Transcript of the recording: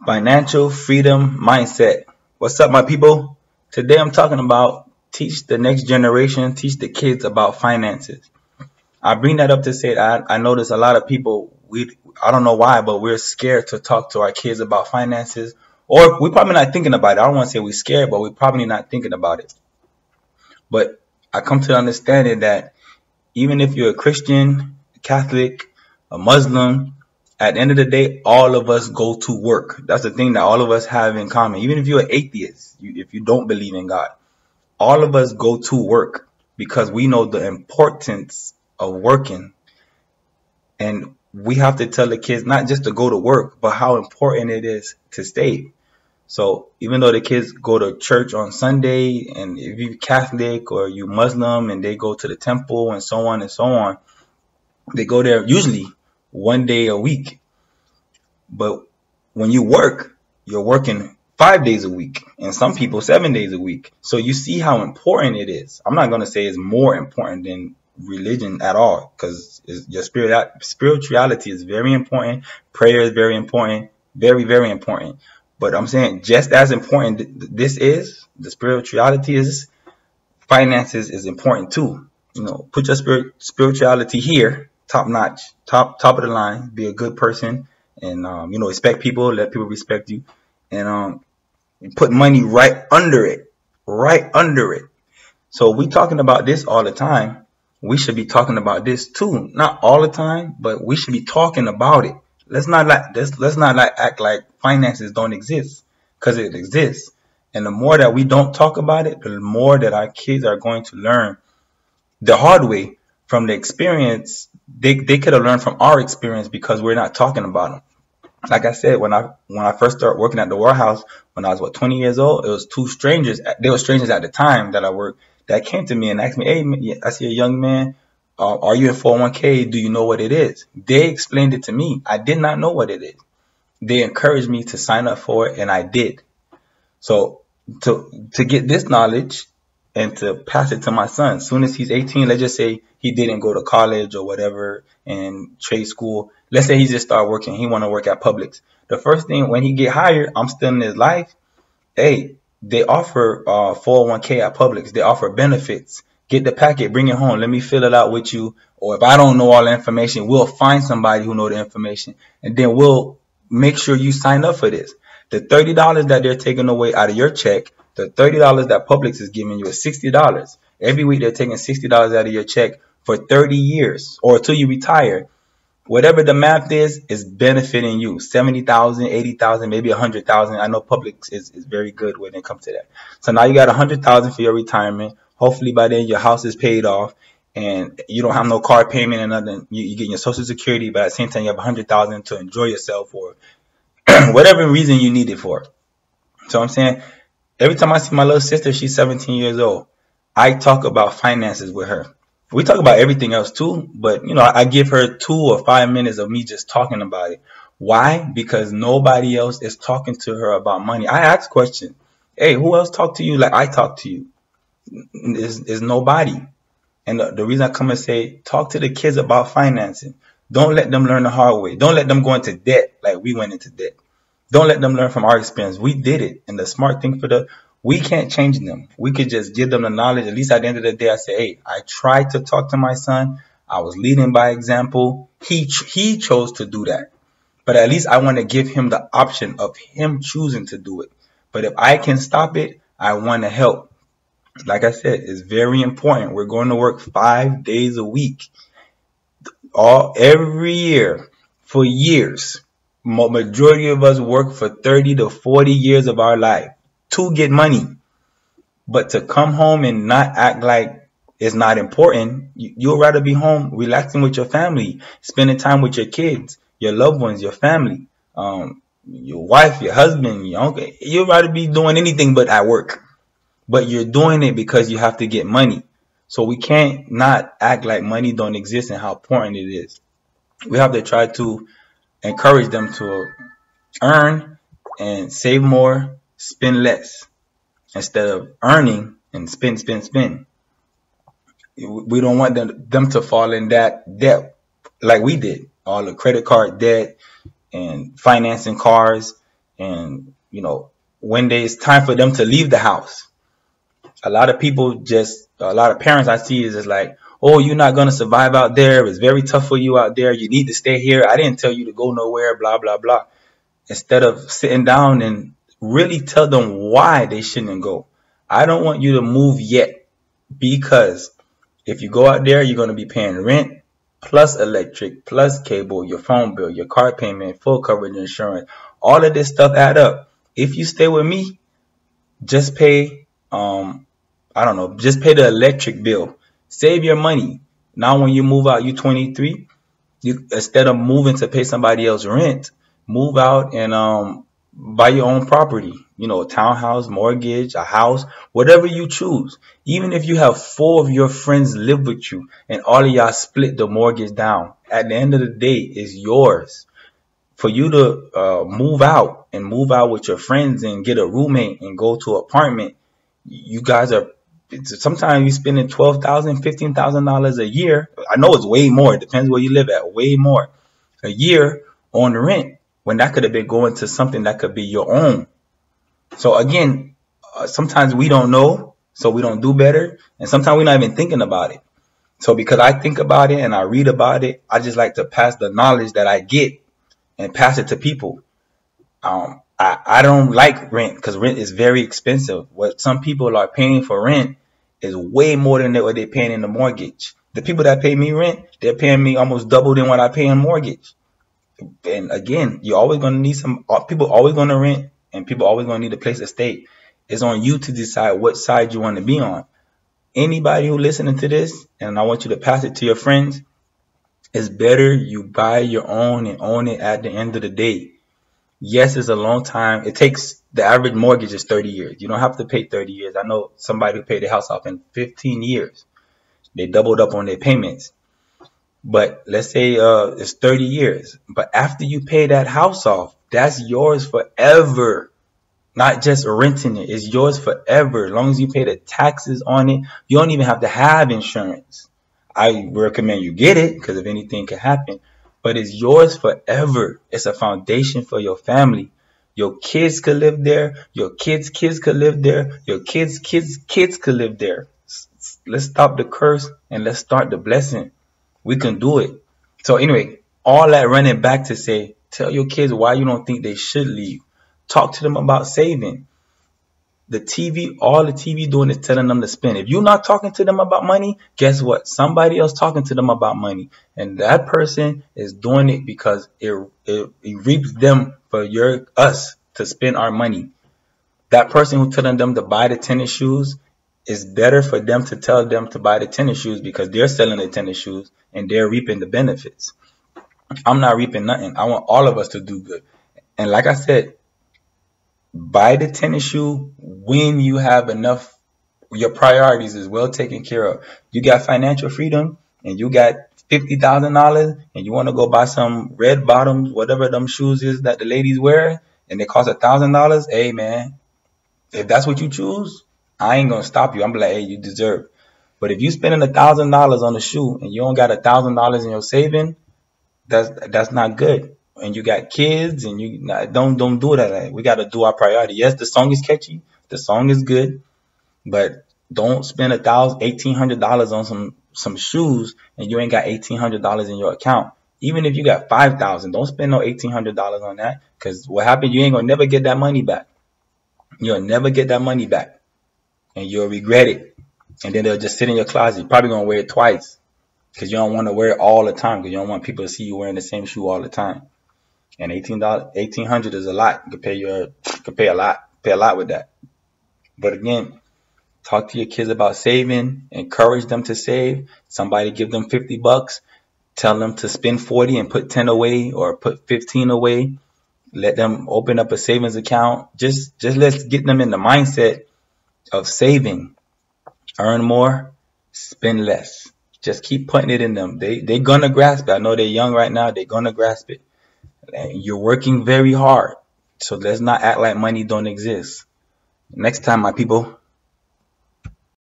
Financial freedom mindset. What's up, my people? Today I'm talking about teach the next generation, teach the kids about finances. I bring that up to say that I notice a lot of people, I don't know why, but we're scared to talk to our kids about finances. Or we're probably not thinking about it. I don't want to say we're scared, but we're probably not thinking about it. But I come to the understanding that even if you're a Christian, a Catholic, a Muslim, at the end of the day, all of us go to work. That's the thing that all of us have in common. Even if you're an atheist, if you don't believe in God, all of us go to work because we know the importance of working. And we have to tell the kids not just to go to work, but how important it is to stay. So even though the kids go to church on Sunday, and if you're Catholic or you Muslim and they go to the temple and so on and so on, they go there usually one day a week. But when you work, you're working 5 days a week, and some people 7 days a week. So you see how important it is. I'm not going to say it's more important than religion at all, because your spirituality is very important. Prayer is very important, very, very important. But I'm saying just as important the spirituality is, finances is important too. Put your spirituality here, top notch, top of the line. Be a good person, and respect people, let people respect you, and put money right under it, right under it. So we talking about this all the time. We should be talking about this too, not all the time, but we should be talking about it. Let's not act like finances don't exist, because it exists. And the more that we don't talk about it, the more that our kids are going to learn the hard way from the experience. They could have learned from our experience because we're not talking about them. Like I said, when I first started working at the warehouse, when I was 20 years old, it was two strangers. They were strangers at the time that I worked, that came to me and asked me, "Hey, I see a young man. Are you in 401k? Do you know what it is?" They explained it to me. I did not know what it is. They encouraged me to sign up for it, and I did. So to get this knowledge and to pass it to my son, as soon as he's 18, let's just say he didn't go to college or whatever and trade school. Let's say he just started working. He want to work at Publix. The first thing when he get hired, I'm still in his life. Hey, they offer 401k at Publix. They offer benefits. Get the packet, bring it home. Let me fill it out with you. Or if I don't know all the information, we'll find somebody who know the information, and then we'll make sure you sign up for this. The $30 that they're taking away out of your check, the $30 that Publix is giving you is $60. Every week they're taking $60 out of your check for 30 years or until you retire. Whatever the math is benefiting you. 70,000, 80,000, maybe 100,000. I know Publix is very good when it comes to that. So now you got 100,000 for your retirement. Hopefully by then your house is paid off and you don't have no car payment and nothing. You get your Social Security, but at the same time you have 100,000 to enjoy yourself or whatever reason you need it for. So I'm saying, every time I see my little sister, she's 17 years old, I talk about finances with her. We talk about everything else too, but I give her 2 or 5 minutes of me just talking about it. Why? Because nobody else is talking to her about money. I ask questions. Hey, who else talk to you like I talk to you? Is nobody. And the reason I come and say, talk to the kids about financing. Don't let them learn the hard way. Don't let them go into debt like we went into debt. Don't let them learn from our experience. We did it. And the smart thing we can't change them. We could just give them the knowledge. At least at the end of the day, I say, hey, I tried to talk to my son. I was leading by example. He chose to do that. But at least I want to give him the option of him choosing to do it. But if I can stop it, I want to help. Like I said, it's very important. We're going to work 5 days a week. Every year for years. Majority of us work for 30 to 40 years of our life to get money. But to come home and not act like it's not important, you'll rather be home relaxing with your family, spending time with your kids, your loved ones, your family, your wife, your husband, your uncle. You'd rather be doing anything but at work. But you're doing it because you have to get money. So we can't not act like money don't exist and how important it is. We have to try to encourage them to earn and save more, spend less, instead of earning and spend. We don't want them to fall in that debt like we did. All the credit card debt and financing cars And when it's time for them to leave the house, a lot of a lot of parents I see is just like, oh, you're not gonna survive out there. It's very tough for you out there. You need to stay here. I didn't tell you to go nowhere. Blah blah blah. Instead of sitting down and really tell them why they shouldn't go. I don't want you to move yet, because if you go out there, you're going to be paying rent, plus electric, plus cable, your phone bill, your car payment, full coverage insurance. All of this stuff add up. If you stay with me, just pay, I don't know, just pay the electric bill. Save your money. Now when you move out, you're 23, instead of moving to pay somebody else rent, move out and buy your own property. A townhouse, mortgage, a house, whatever you choose. Even if you have 4 of your friends live with you and all of y'all split the mortgage down, at the end of the day, it's yours. For you to move out with your friends and get a roommate and go to an apartment, you guys are sometimes you spending $12,000, $15,000 a year. I know it's way more. It depends where you live at. Way more a year on rent, when that could have been going to something that could be your own. So again, sometimes we don't know, so we don't do better, and sometimes we're not even thinking about it. So because I think about it and I read about it, I just like to pass the knowledge that I get and pass it to people. I don't like rent because rent is very expensive. What some people are paying for rent is way more than what they're paying in the mortgage. The people that pay me rent, they're paying me almost double than what I pay in mortgage. And again, you're always going to need people always going to rent, and people always going to need a place to stay. It's on you to decide what side you want to be on. Anybody who listening to this, and I want you to pass it to your friends, it's better you buy your own and own it at the end of the day. Yes, it's a long time. The average mortgage is 30 years. You don't have to pay 30 years. I know somebody who paid their house off in 15 years. They doubled up on their payments. But let's say it's 30 years. But after you pay that house off, that's yours forever. Not just renting it. It's yours forever. As long as you pay the taxes on it, you don't even have to have insurance. I recommend you get it because if anything can happen. But it's yours forever. It's a foundation for your family. Your kids could live there. Your kids' kids could live there. Your kids' kids' kids could live there. Let's stop the curse and let's start the blessing. We can do it. So anyway, all that running back to say, tell your kids why you don't think they should leave. Talk to them about saving. All the TV doing is telling them to spend. If you're not talking to them about money, guess what? Somebody else talking to them about money. And that person is doing it because it reaps them for us to spend our money. That person who telling them to buy the tennis shoes, it's better for them to tell them to buy the tennis shoes because they're selling the tennis shoes and they're reaping the benefits. I'm not reaping nothing. I want all of us to do good. And like I said, buy the tennis shoe when you have enough, your priorities is well taken care of. You got financial freedom and you got $50,000 and you want to go buy some red bottoms, whatever them shoes is that the ladies wear, and they cost $1,000. Hey man, if that's what you choose, I ain't gonna stop you. I'm like, hey, you deserve. But if you spending $1,000 on a shoe and you don't got $1,000 in your saving, that's not good. And you got kids and you don't do that. We got to do our priority. Yes, the song is catchy. The song is good, but don't spend $1,800 on some shoes and you ain't got $1,800 in your account. Even if you got $5,000, don't spend no $1,800 on that, because what happened, you ain't gonna never get that money back. You'll never get that money back, and you'll regret it. And then they'll just sit in your closet. You're probably gonna wear it twice because you don't want to wear it all the time, because you don't want people to see you wearing the same shoe all the time. And $1,800 is a lot. You could pay a lot with that. But again, talk to your kids about saving. Encourage them to save. Somebody give them $50. Tell them to spend 40 and put 10 away, or put 15 away. Let them open up a savings account. Just let's get them in the mindset of saving. Earn more, spend less. Just keep putting it in them. They're gonna grasp it. I know they're young right now. They're gonna grasp it. And you're working very hard. So let's not act like money don't exist. Next time, my people.